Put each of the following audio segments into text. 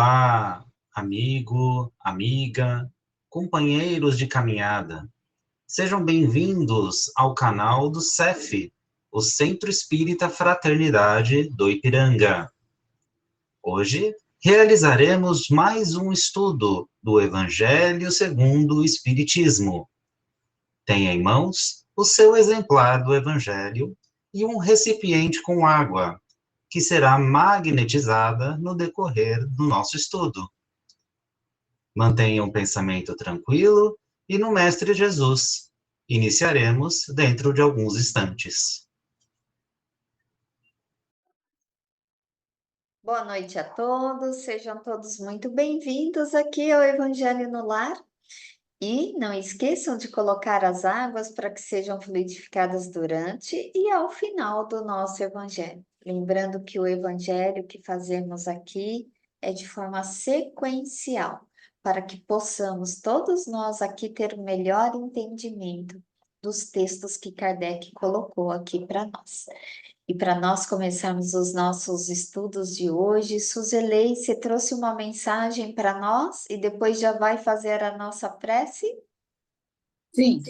Olá, amigo, amiga, companheiros de caminhada. Sejam bem-vindos ao canal do CEF, o Centro Espírita Fraternidade do Ipiranga. Hoje realizaremos mais um estudo do Evangelho segundo o Espiritismo. Tenha em mãos o seu exemplar do Evangelho e um recipiente com água, que será magnetizada no decorrer do nosso estudo. Mantenha um pensamento tranquilo e no Mestre Jesus. Iniciaremos dentro de alguns instantes. Boa noite a todos, sejam todos muito bem-vindos aqui ao Evangelho no Lar. E não esqueçam de colocar as águas para que sejam fluidificadas durante e ao final do nosso Evangelho. Lembrando que o Evangelho que fazemos aqui é de forma sequencial, para que possamos todos nós aqui ter o melhor entendimento dos textos que Kardec colocou aqui para nós. E para nós começarmos os nossos estudos de hoje, Suzelei, você trouxe uma mensagem para nós e depois já vai fazer a nossa prece? Sim.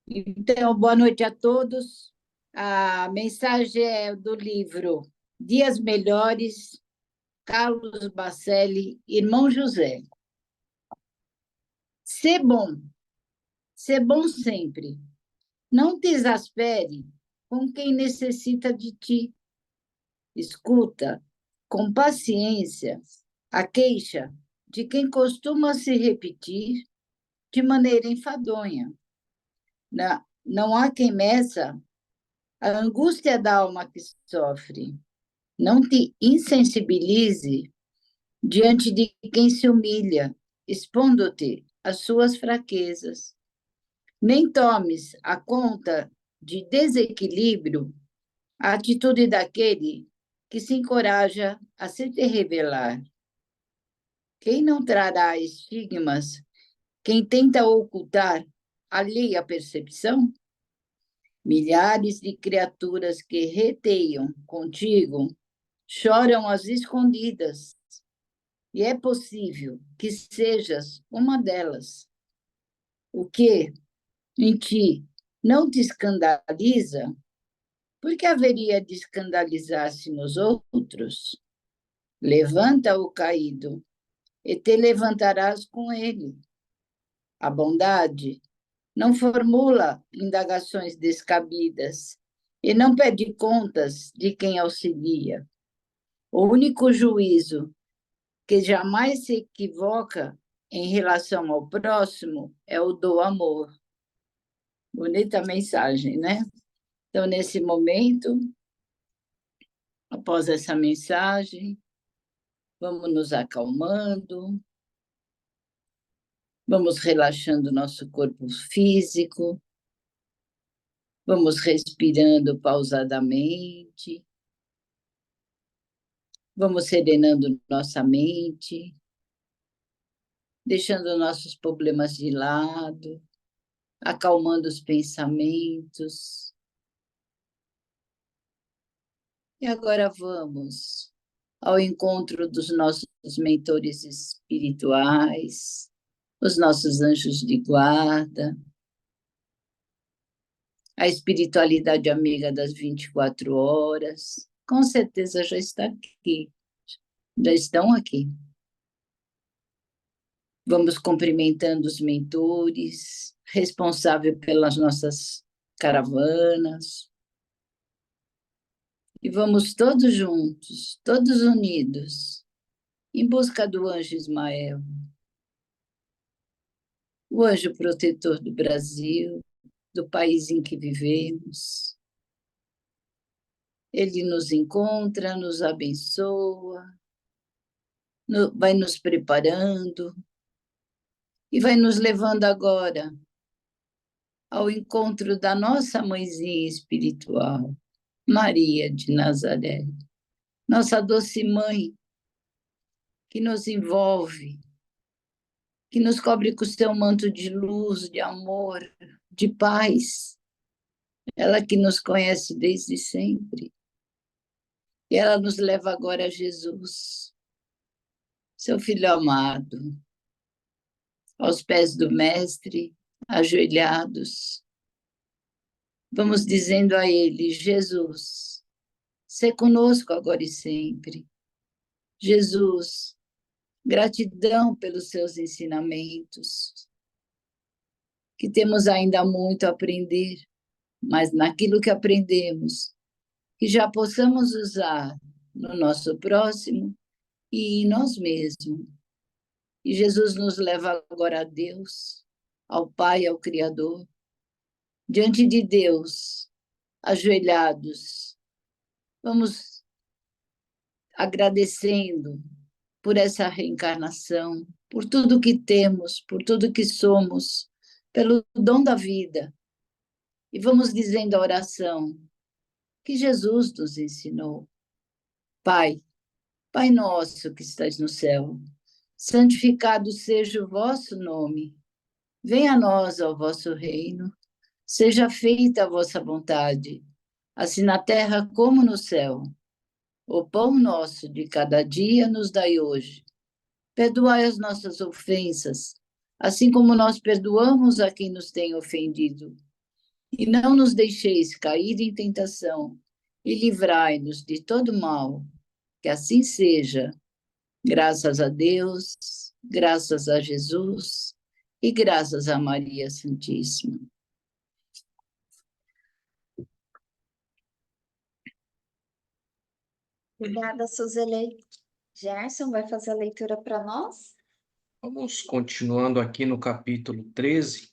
Então, boa noite a todos. A mensagem é do livro Dias Melhores, Carlos Bacelli, Irmão José. Ser bom sempre. Não te exaspere com quem necessita de ti. Escuta com paciência a queixa de quem costuma se repetir de maneira enfadonha. Não há quem meça a angústia da alma que sofre. Não te insensibilize diante de quem se humilha, expondo-te às suas fraquezas. Nem tomes a conta de desequilíbrio a atitude daquele que se encoraja a se te revelar. Quem não trará estigmas? Quem tenta ocultar alheia percepção? Milhares de criaturas que reteiam contigo choram às escondidas, e é possível que sejas uma delas. O que em ti não te escandaliza, por que haveria de escandalizar-se nos outros? Levanta o caído e te levantarás com ele. A bondade não formula indagações descabidas e não pede contas de quem auxilia. O único juízo que jamais se equivoca em relação ao próximo é o do amor. Bonita mensagem, né? Então, nesse momento, após essa mensagem, vamos nos acalmando, vamos relaxando nosso corpo físico, vamos respirando pausadamente, vamos serenando nossa mente, deixando nossos problemas de lado, acalmando os pensamentos. E agora vamos ao encontro dos nossos mentores espirituais, os nossos anjos de guarda, a espiritualidade amiga das 24 horas, com certeza já está aqui, já estão aqui. Vamos cumprimentando os mentores, responsáveis pelas nossas caravanas, e vamos todos juntos, todos unidos, em busca do anjo Ismael, o anjo protetor do Brasil, do país em que vivemos. Ele nos encontra, nos abençoa, vai nos preparando e vai nos levando agora ao encontro da nossa mãezinha espiritual, Maria de Nazaré, nossa doce mãe, que nos envolve, que nos cobre com o seu manto de luz, de amor, de paz. Ela que nos conhece desde sempre. E ela nos leva agora a Jesus, seu filho amado, aos pés do Mestre, ajoelhados. Vamos dizendo a ele: Jesus, sê conosco agora e sempre. Jesus, gratidão pelos seus ensinamentos, que temos ainda muito a aprender, mas naquilo que aprendemos, que já possamos usar no nosso próximo e em nós mesmos. E Jesus nos leva agora a Deus, ao Pai, ao Criador, diante de Deus, ajoelhados. Vamos agradecendo por essa reencarnação, por tudo que temos, por tudo que somos, pelo dom da vida. E vamos dizendo a oração que Jesus nos ensinou. Pai, Pai nosso que estás no céu, santificado seja o vosso nome. Venha a nós o vosso reino. Seja feita a vossa vontade, assim na terra como no céu. O pão nosso de cada dia nos dai hoje. Perdoai as nossas ofensas, assim como nós perdoamos a quem nos tem ofendido. E não nos deixeis cair em tentação, e livrai-nos de todo mal. Que assim seja. Graças a Deus, graças a Jesus e graças a Maria Santíssima. Obrigada, Suzele. Gerson vai fazer a leitura para nós? Vamos continuando aqui no capítulo 13.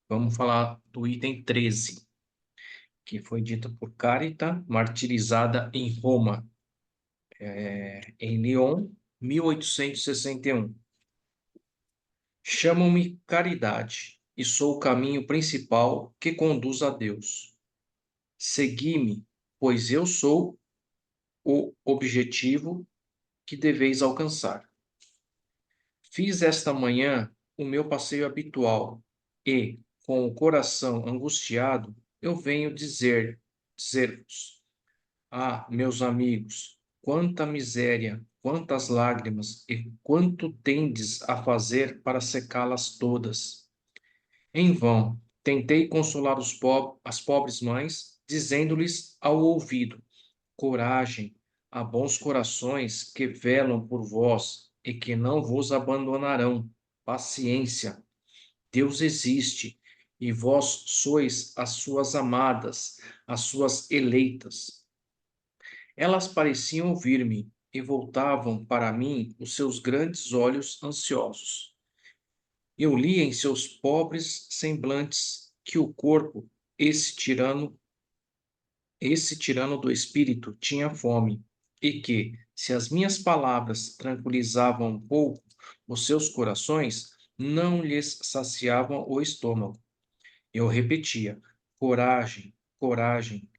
Vamos falar do item 13, que foi dito por Carita, martirizada em Roma, em Lyon, 1861. Chamo-me Caridade e sou o caminho principal que conduz a Deus. Segui-me, pois eu sou o objetivo que deveis alcançar. Fiz esta manhã o meu passeio habitual e, com o coração angustiado, eu venho dizer-vos: ah, meus amigos, quanta miséria, quantas lágrimas e quanto tendes a fazer para secá-las todas. Em vão, tentei consolar as pobres mães, dizendo-lhes ao ouvido: coragem, há bons corações que velam por vós e que não vos abandonarão. Paciência, Deus existe e vós sois as suas amadas, as suas eleitas. Elas pareciam ouvir-me e voltavam para mim os seus grandes olhos ansiosos. Eu li em seus pobres semblantes que o corpo, esse tirano do espírito, tinha fome, e que, se as minhas palavras tranquilizavam um pouco os seus corações, não lhes saciavam o estômago. Eu repetia: coragem, coragem.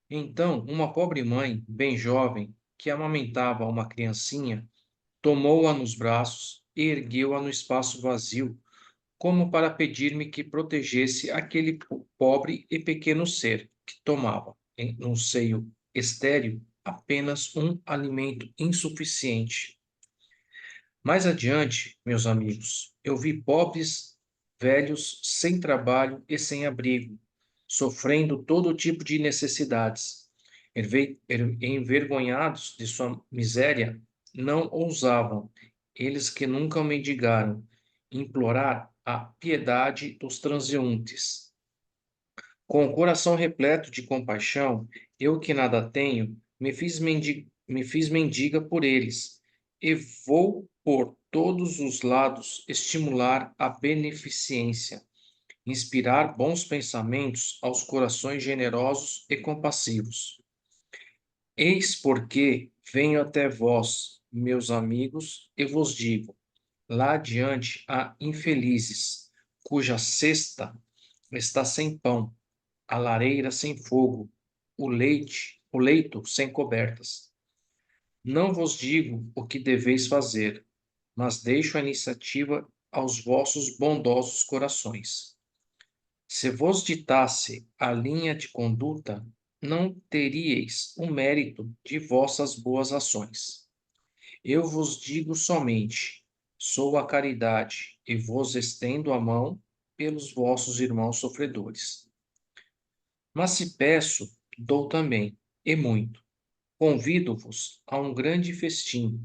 Então, uma pobre mãe, bem jovem, que amamentava uma criancinha, tomou-a nos braços e ergueu-a no espaço vazio, como para pedir-me que protegesse aquele pobre e pequeno ser que tomava, num seio estéril, apenas um alimento insuficiente. Mais adiante, meus amigos, eu vi pobres velhos sem trabalho e sem abrigo, sofrendo todo tipo de necessidades. Envergonhados de sua miséria, não ousavam, eles que nunca mendigaram, implorar a piedade dos transeuntes. Com o coração repleto de compaixão, eu que nada tenho, me fiz mendiga por eles, e vou por todos os lados estimular a beneficência, inspirar bons pensamentos aos corações generosos e compassivos. Eis porque venho até vós, meus amigos, e vos digo: lá adiante há infelizes, cuja cesta está sem pão, a lareira sem fogo, o leito sem cobertas. Não vos digo o que deveis fazer, mas deixo a iniciativa aos vossos bondosos corações. Se vos ditasse a linha de conduta, não teríeis o mérito de vossas boas ações. Eu vos digo somente, sou a caridade, e vos estendo a mão pelos vossos irmãos sofredores. Mas se peço, dou também, e muito. Convido-vos a um grande festim,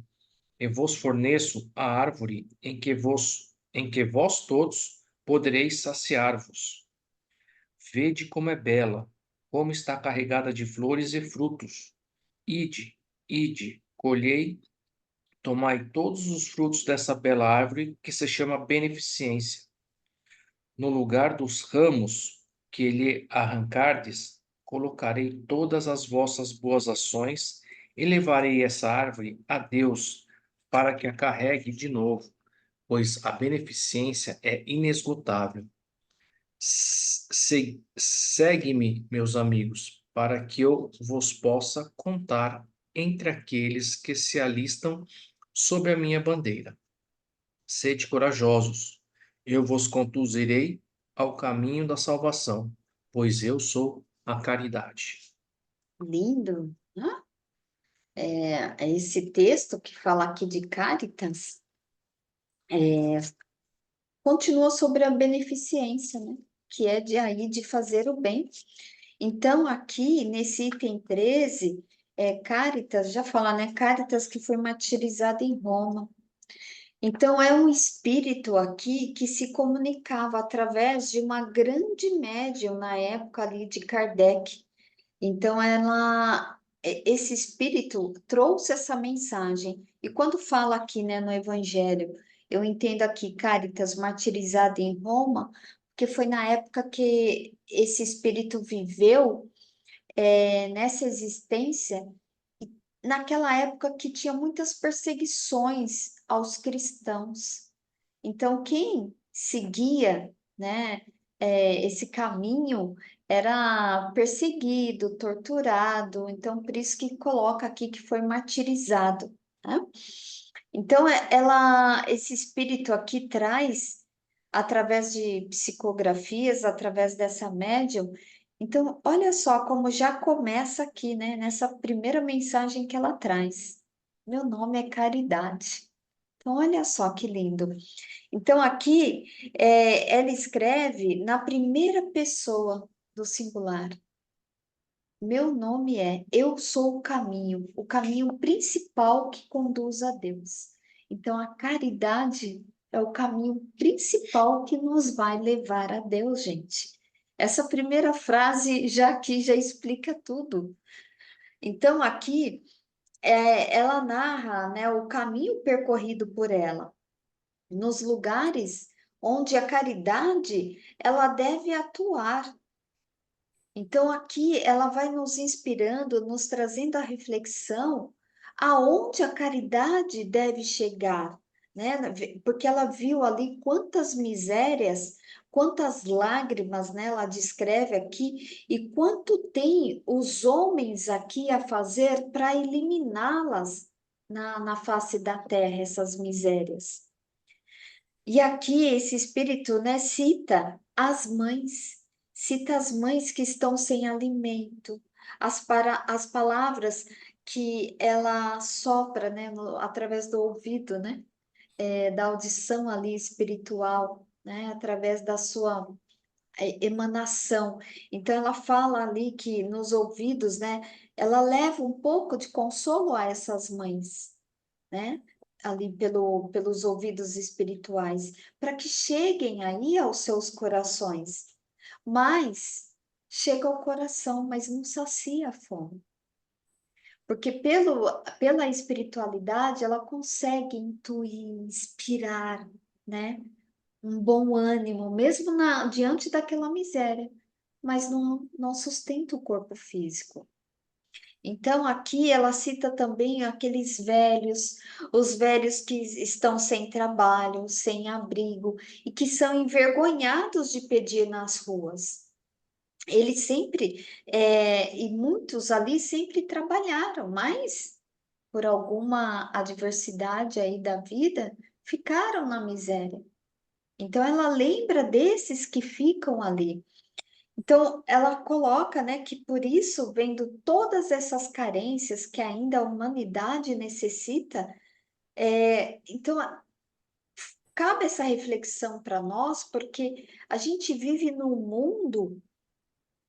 e vos forneço a árvore em que vós todos podereis saciar-vos. Vede como é bela, como está carregada de flores e frutos. Ide, ide, colhei, tomai todos os frutos dessa bela árvore que se chama beneficência. No lugar dos ramos que lhe arrancardes, colocarei todas as vossas boas ações e levarei essa árvore a Deus para que a carregue de novo, pois a beneficência é inesgotável. Segue-me, meus amigos, para que eu vos possa contar entre aqueles que se alistam sob a minha bandeira. Sede corajosos, eu vos conduzirei ao caminho da salvação, pois eu sou a caridade. Lindo, né? Esse texto que fala aqui de Cáritas continua sobre a beneficência, né? Que é de fazer o bem. Então, aqui, nesse item 13, Cáritas, já fala, né? Cáritas que foi martirizada em Roma. Então, é um espírito aqui que se comunicava através de uma grande médium na época ali de Kardec. Então, esse espírito trouxe essa mensagem. E quando fala aqui, né, no Evangelho, eu entendo aqui Cáritas martirizada em Roma, porque foi na época que esse espírito viveu nessa existência, naquela época que tinha muitas perseguições aos cristãos. Então, quem seguia, né, esse caminho era perseguido, torturado. Então, por isso que coloca aqui que foi martirizado, né? Então, esse espírito aqui traz, através de psicografias, através dessa médium. Então, olha só como já começa aqui, né, nessa primeira mensagem que ela traz. Meu nome é Caridade. Então, olha só que lindo. Então, aqui, ela escreve na primeira pessoa do singular. Meu nome Eu sou o caminho principal que conduz a Deus. Então, a caridade é o caminho principal que nos vai levar a Deus, gente. Essa primeira frase aqui já explica tudo. Então, aqui, ela narra, né, o caminho percorrido por ela nos lugares onde a caridade ela deve atuar. Então aqui ela vai nos inspirando, nos trazendo a reflexão aonde a caridade deve chegar, né? Porque ela viu ali quantas misérias, quantas lágrimas, né? Ela descreve aqui e quanto tem os homens aqui a fazer para eliminá-las na face da terra, essas misérias. E aqui esse espírito, né, cita as mães que estão sem alimento, as palavras que ela sopra, né, através do ouvido, né, da audição ali espiritual, né, através da sua emanação. Então ela fala ali que nos ouvidos, né, ela leva um pouco de consolo a essas mães, né? Ali pelos ouvidos espirituais, para que cheguem aí aos seus corações. Mas chega ao coração, mas não sacia a fome. Porque pela espiritualidade ela consegue intuir, inspirar, né? Um bom ânimo, mesmo diante daquela miséria, mas não sustenta o corpo físico. Então, aqui ela cita também aqueles velhos, os velhos que estão sem trabalho, sem abrigo e que são envergonhados de pedir nas ruas. Eles sempre, e muitos ali sempre trabalharam, mas por alguma adversidade aí da vida, ficaram na miséria. Então, ela lembra desses que ficam ali. Então, ela coloca, né, que por isso, vendo todas essas carências que ainda a humanidade necessita, Então, cabe essa reflexão para nós, porque a gente vive num mundo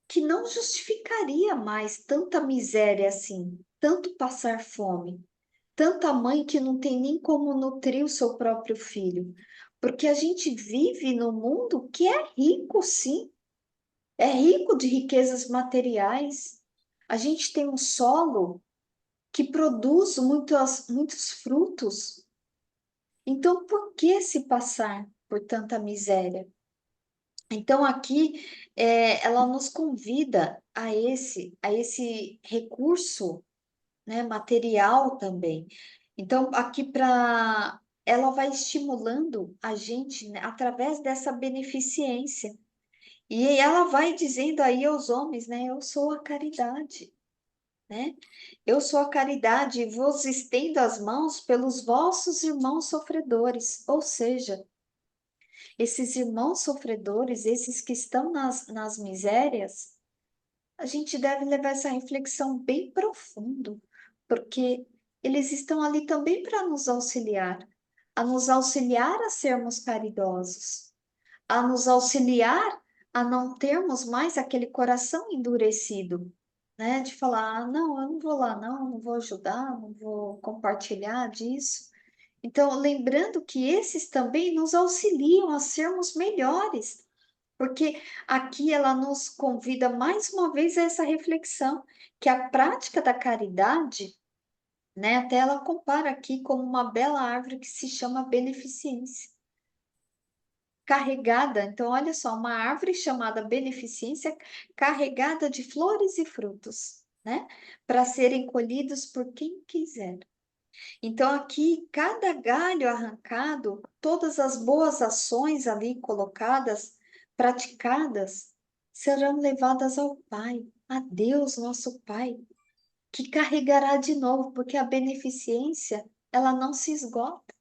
que não justificaria mais tanta miséria assim, tanto passar fome, tanta mãe que não tem nem como nutrir o seu próprio filho. Porque a gente vive num mundo que é rico, sim, é rico de riquezas materiais. A gente tem um solo que produz muitos frutos. Então, por que se passar por tanta miséria? Então, aqui, ela nos convida a esse recurso, né, material também. Então, aqui ela vai estimulando a gente, né, através dessa beneficência. E ela vai dizendo aí aos homens, né, eu sou a caridade, né? Eu sou a caridade e vos estendo as mãos pelos vossos irmãos sofredores. Ou seja, esses irmãos sofredores, esses que estão nas misérias, a gente deve levar essa reflexão bem profundo, porque eles estão ali também para nos auxiliar, a nos auxiliar a sermos caridosos, a nos auxiliar a não termos mais aquele coração endurecido, né? De falar, ah, não, eu não vou lá, não vou ajudar, não vou compartilhar disso. Então, lembrando que esses também nos auxiliam a sermos melhores, porque aqui ela nos convida mais uma vez a essa reflexão, que a prática da caridade, né, até ela compara aqui como uma bela árvore que se chama beneficência. Carregada, então olha só, uma árvore chamada beneficência, carregada de flores e frutos, né, para serem colhidos por quem quiser. Então, aqui, cada galho arrancado, todas as boas ações ali colocadas, praticadas, serão levadas ao Pai, a Deus, nosso Pai, que carregará de novo, porque a beneficência, ela não se esgota.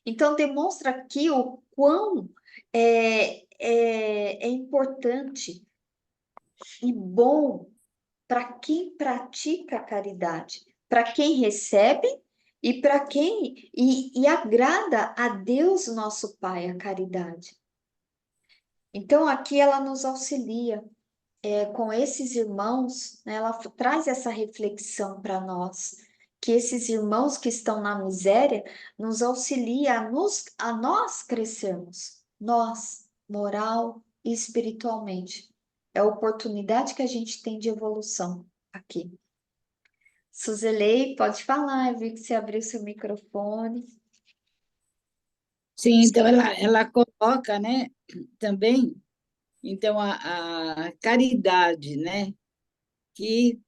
Então, demonstra aqui o quão é importante e bom para quem pratica a caridade, para quem recebe e para quem e agrada a Deus, nosso Pai, a caridade. Então, aqui ela nos auxilia com esses irmãos, né, ela traz essa reflexão para nós, que esses irmãos que estão na miséria nos auxilia a nós crescermos, nós, moral e espiritualmente. É a oportunidade que a gente tem de evolução aqui. Suzelei, pode falar, eu vi que você abriu seu microfone. Sim, então ela coloca, né, também, então a caridade, né, que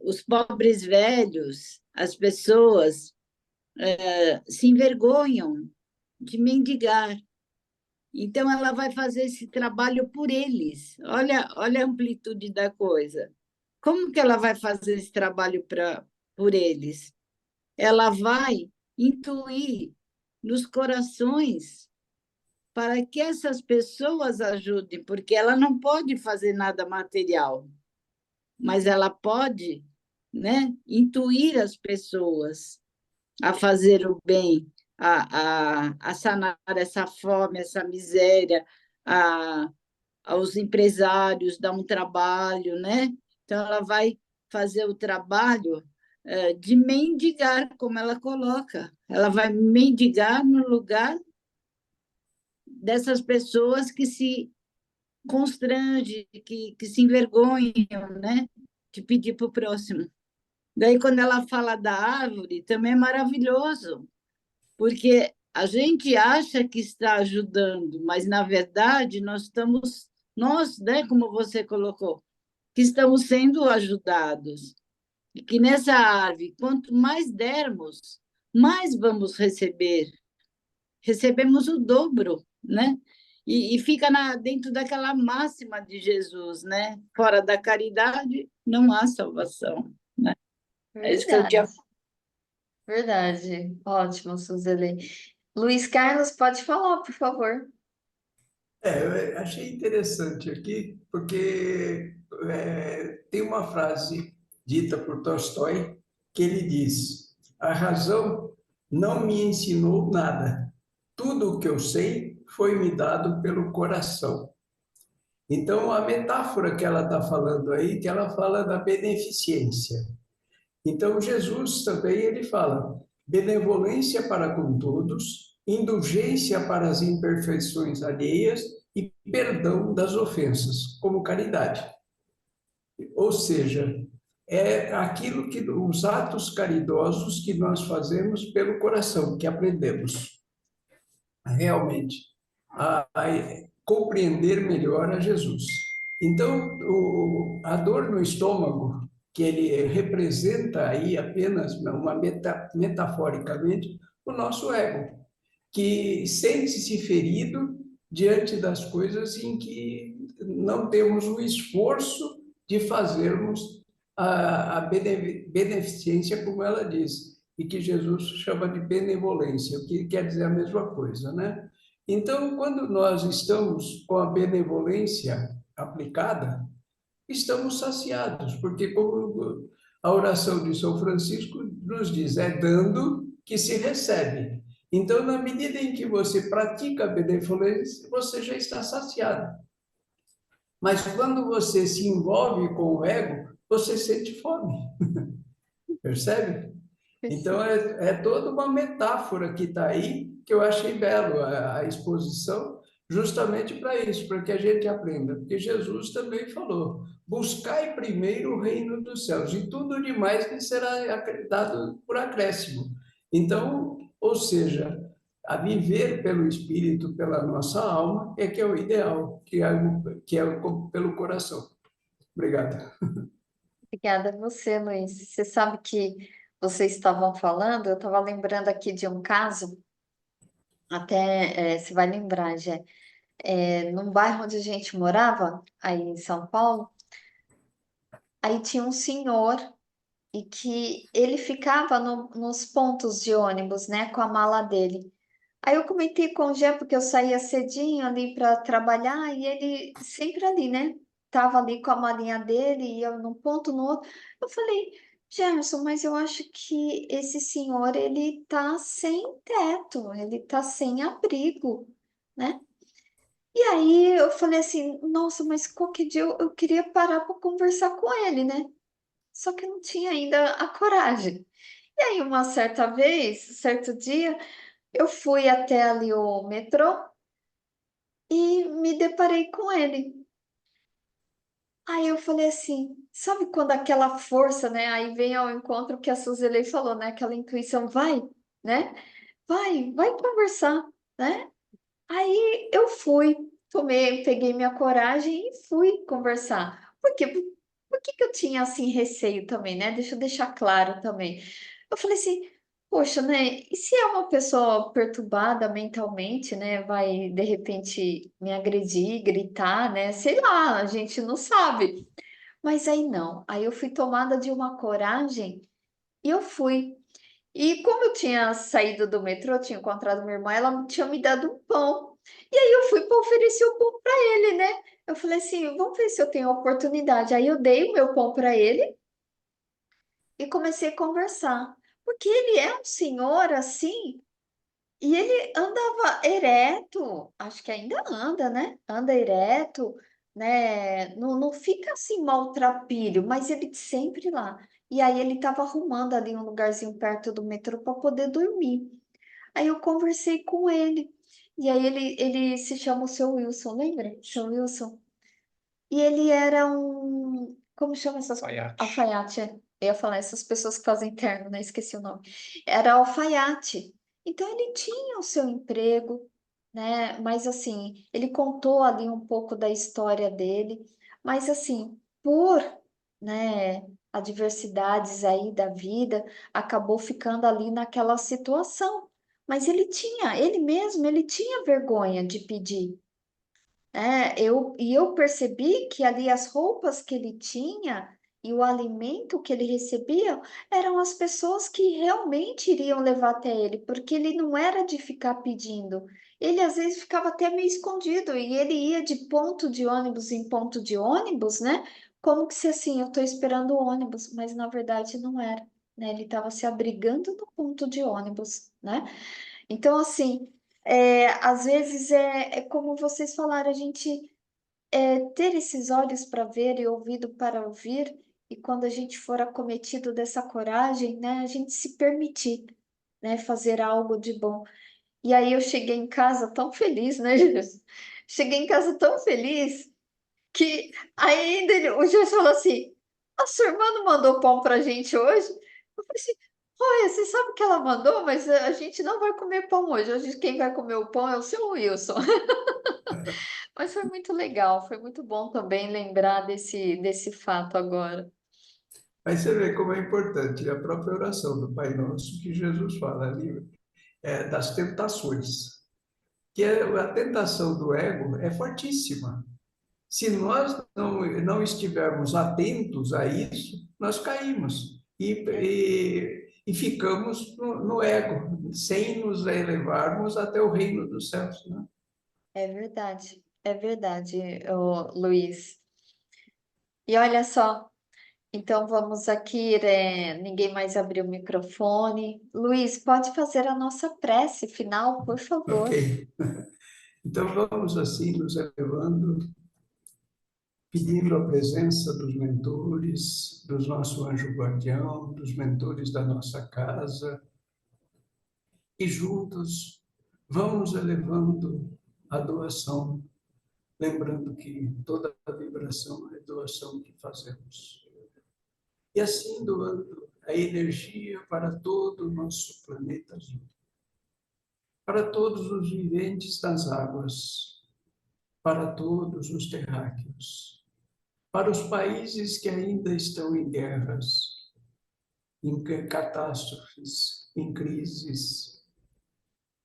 os pobres velhos, as pessoas se envergonham de mendigar. Então ela vai fazer esse trabalho por eles. Olha a amplitude da coisa. Como que ela vai fazer esse trabalho por eles? Ela vai intuir nos corações para que essas pessoas ajudem, porque ela não pode fazer nada material, mas ela pode, né, intuir as pessoas a fazer o bem, a sanar essa fome, essa miséria, aos empresários, dar um trabalho, né? Então, ela vai fazer o trabalho de mendigar, como ela coloca. Ela vai mendigar no lugar dessas pessoas que se constrangem, que se envergonham, né? De pedir para o próximo. Daí, quando ela fala da árvore, também é maravilhoso, porque a gente acha que está ajudando, mas, na verdade, nós, né, como você colocou, que estamos sendo ajudados. E que nessa árvore, quanto mais dermos, mais vamos receber. Recebemos o dobro, né? E fica dentro daquela máxima de Jesus, né? Fora da caridade, não há salvação, né? É isso que eu Verdade, tinha. verdade. Ótimo, Suzeli. Luiz Carlos, pode falar, por favor. Eu achei interessante aqui, porque tem uma frase dita por Tolstói que ele diz: a razão não me ensinou nada. Tudo o que eu sei foi me dado pelo coração. Então, a metáfora que ela está falando aí, que ela fala da beneficência. Então, Jesus também, ele fala benevolência para com todos, indulgência para as imperfeições alheias e perdão das ofensas, como caridade. Ou seja, é aquilo que os atos caridosos que nós fazemos pelo coração, que aprendemos realmente a compreender melhor a Jesus. Então, a dor no estômago, que ele representa aí apenas metaforicamente o nosso ego, que sente-se ferido diante das coisas em que não temos o esforço de fazermos a beneficência, como ela diz, e que Jesus chama de benevolência, o que quer dizer a mesma coisa, né? Então, quando nós estamos com a benevolência aplicada, estamos saciados, porque como a oração de São Francisco nos diz, é dando que se recebe. Então, na medida em que você pratica a benevolência, você já está saciado. Mas quando você se envolve com o ego, você sente fome. Percebe? Então, é toda uma metáfora que está aí, que eu achei belo a exposição, justamente para isso, para que a gente aprenda. Porque Jesus também falou: buscai primeiro o reino dos céus, e tudo demais lhe será dado por acréscimo. Então, ou seja, a viver pelo Espírito, pela nossa alma, é que é o ideal, pelo coração. Obrigado. Obrigada a você, Luiz. Você sabe que vocês estavam falando, eu estava lembrando aqui de um caso, até você vai lembrar, Jé, num bairro onde a gente morava, aí em São Paulo, aí tinha um senhor e que ele ficava nos pontos de ônibus, né, com a mala dele. Aí eu comentei com o Jé, porque eu saía cedinho ali para trabalhar e ele sempre ali, né? Tava ali com a malinha dele, ia num ponto, no outro. Eu falei, Gerson, mas eu acho que esse senhor, ele tá sem teto, ele tá sem abrigo, né? E aí eu falei assim, nossa, mas qualquer dia eu queria parar para conversar com ele, né? Só que eu não tinha ainda a coragem. E aí, uma certa vez, certo dia, eu fui até ali o metrô e me deparei com ele. Aí eu falei assim, sabe quando aquela força, né? Aí vem ao encontro que a Suzeli falou, né? Aquela intuição, vai, né? Vai conversar, né? Aí eu fui, peguei minha coragem e fui conversar. Por quê? Por que que eu tinha assim receio também, né? Deixa eu deixar claro também. Eu falei assim, poxa, né? E se é uma pessoa perturbada mentalmente, né? Vai de repente me agredir, gritar, né? Sei lá, a gente não sabe. Mas aí não. Aí eu fui tomada de uma coragem e eu fui. E como eu tinha saído do metrô, tinha encontrado minha irmã, ela tinha me dado um pão. E aí eu fui para oferecer o pão para ele, né? Eu falei assim, vamos ver se eu tenho oportunidade. Aí eu dei o meu pão para ele e comecei a conversar. Porque ele é um senhor assim, e ele andava ereto, acho que ainda anda, né? Anda ereto, né? Não fica assim maltrapilho, mas ele sempre lá. E aí ele estava arrumando ali um lugarzinho perto do metrô para poder dormir. Aí eu conversei com ele. E aí ele se chama o seu Wilson, lembra? Seu Wilson. E ele era um. Como chama essas? Alfaiate. Alfaiate, é. Eu ia falar essas pessoas que fazem terno, né? Esqueci o nome. Era alfaiate. Então ele tinha o seu emprego, né? Mas assim, ele contou ali um pouco da história dele, mas assim, por, né, adversidades aí da vida, acabou ficando ali naquela situação. Mas ele mesmo, ele tinha vergonha de pedir. Eu percebi que ali as roupas que ele tinha e o alimento que ele recebia eram as pessoas que realmente iriam levar até ele, porque ele não era de ficar pedindo. Ele às vezes ficava até meio escondido e ele ia de ponto de ônibus em ponto de ônibus, né? Como que se assim, eu estou esperando o ônibus, mas na verdade não era. né? Ele estava se abrigando no ponto de ônibus, né? Então, assim, às vezes é como vocês falaram, a gente ter esses olhos para ver e ouvido para ouvir, e quando a gente for acometido dessa coragem, né, a gente se permitir, né, fazer algo de bom. E aí eu cheguei em casa tão feliz, né, Jesus? Cheguei em casa tão feliz que ainda o Jesus falou assim: a sua irmã não mandou pão pra gente hoje? Eu falei assim: olha, você sabe que ela mandou, mas a gente não vai comer pão hoje. Hoje quem vai comer o pão é o seu Wilson. Mas foi muito legal, foi muito bom também lembrar desse fato agora. Mas você vê como é importante a própria oração do Pai Nosso, que Jesus fala ali, das tentações. A tentação do ego é fortíssima. Se nós não estivermos atentos a isso, nós caímos e ficamos no ego, sem nos elevarmos até o reino dos céus, né? É verdade, ô, Luiz. E olha só, então vamos aqui, ninguém mais abriu o microfone. Luiz, pode fazer a nossa prece final, por favor. Ok. Então vamos assim nos elevando, pedindo a presença dos mentores, do nosso anjo guardião, dos mentores da nossa casa, e juntos vamos elevando a doação, lembrando que toda a vibração é doação que fazemos. E assim doando a energia para todo o nosso planeta azul, para todos os viventes das águas, para todos os terráqueos, para os países que ainda estão em guerras, em catástrofes, em crises,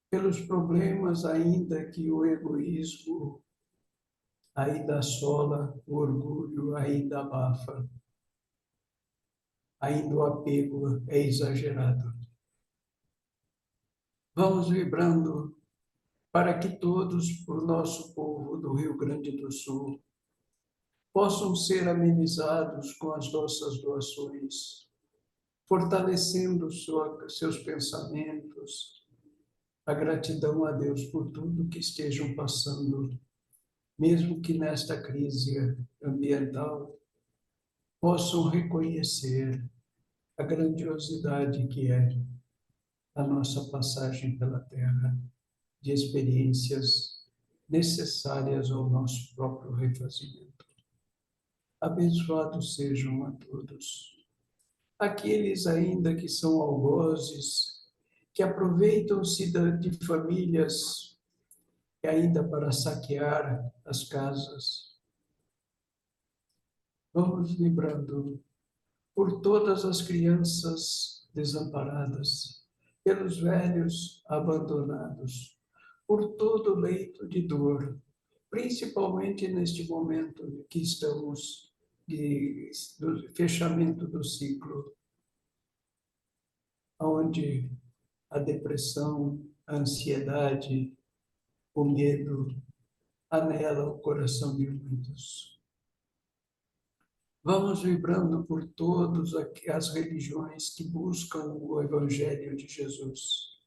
pelos problemas ainda que o egoísmo ainda assola, o orgulho ainda abafa, ainda o apego é exagerado. Vamos vibrando para que todos, o nosso povo do Rio Grande do Sul, possam ser amenizados com as nossas doações, fortalecendo seus pensamentos, a gratidão a Deus por tudo que estejam passando, mesmo que nesta crise ambiental, possam reconhecer a grandiosidade que é a nossa passagem pela Terra, de experiências necessárias ao nosso próprio refazimento. Abençoados sejam a todos. Aqueles ainda que são algozes, que aproveitam-se de famílias ainda para saquear as casas. Vamos lembrando por todas as crianças desamparadas, pelos velhos abandonados, por todo leito de dor, principalmente neste momento que estamos do fechamento do ciclo, onde a depressão, a ansiedade, o medo anela o coração de muitos. Vamos vibrando por todas as religiões que buscam o Evangelho de Jesus.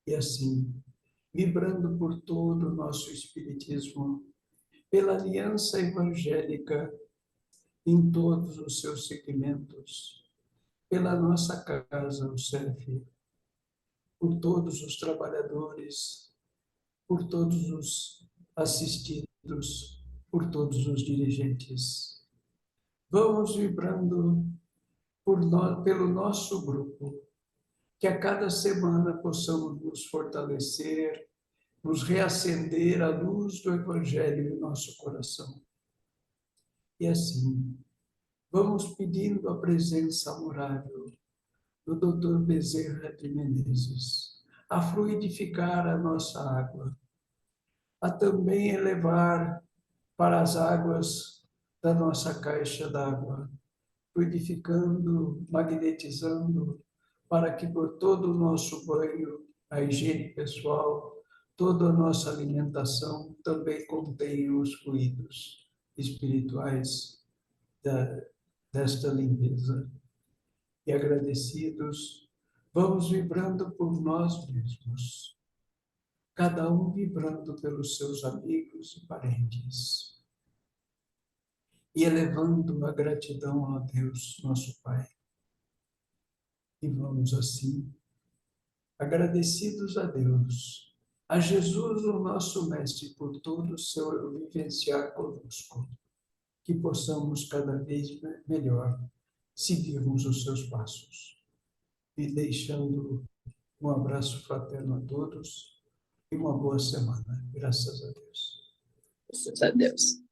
E assim, vibrando por todo o nosso Espiritismo, pela aliança evangélica em todos os seus segmentos, pela nossa casa, o CEF, por todos os trabalhadores, por todos os assistidos, por todos os dirigentes. Vamos vibrando pelo nosso grupo, que a cada semana possamos nos fortalecer, nos reacender a luz do Evangelho em nosso coração. E assim, vamos pedindo a presença amorável do Dr. Bezerra de Menezes, a fluidificar a nossa água, a também elevar para as águas da nossa caixa d'água, fluidificando, magnetizando, para que por todo o nosso banho, a higiene pessoal, toda a nossa alimentação também contenha os fluidos espirituais desta limpeza. e agradecidos, vamos vibrando por nós mesmos, cada um vibrando pelos seus amigos e parentes, e elevando a gratidão a Deus, nosso Pai. E vamos assim, agradecidos a Deus, a Jesus, o nosso Mestre, por todo o seu vivenciar conosco, que possamos cada vez melhor seguirmos os seus passos. E deixando um abraço fraterno a todos e uma boa semana. Graças a Deus. Graças a Deus.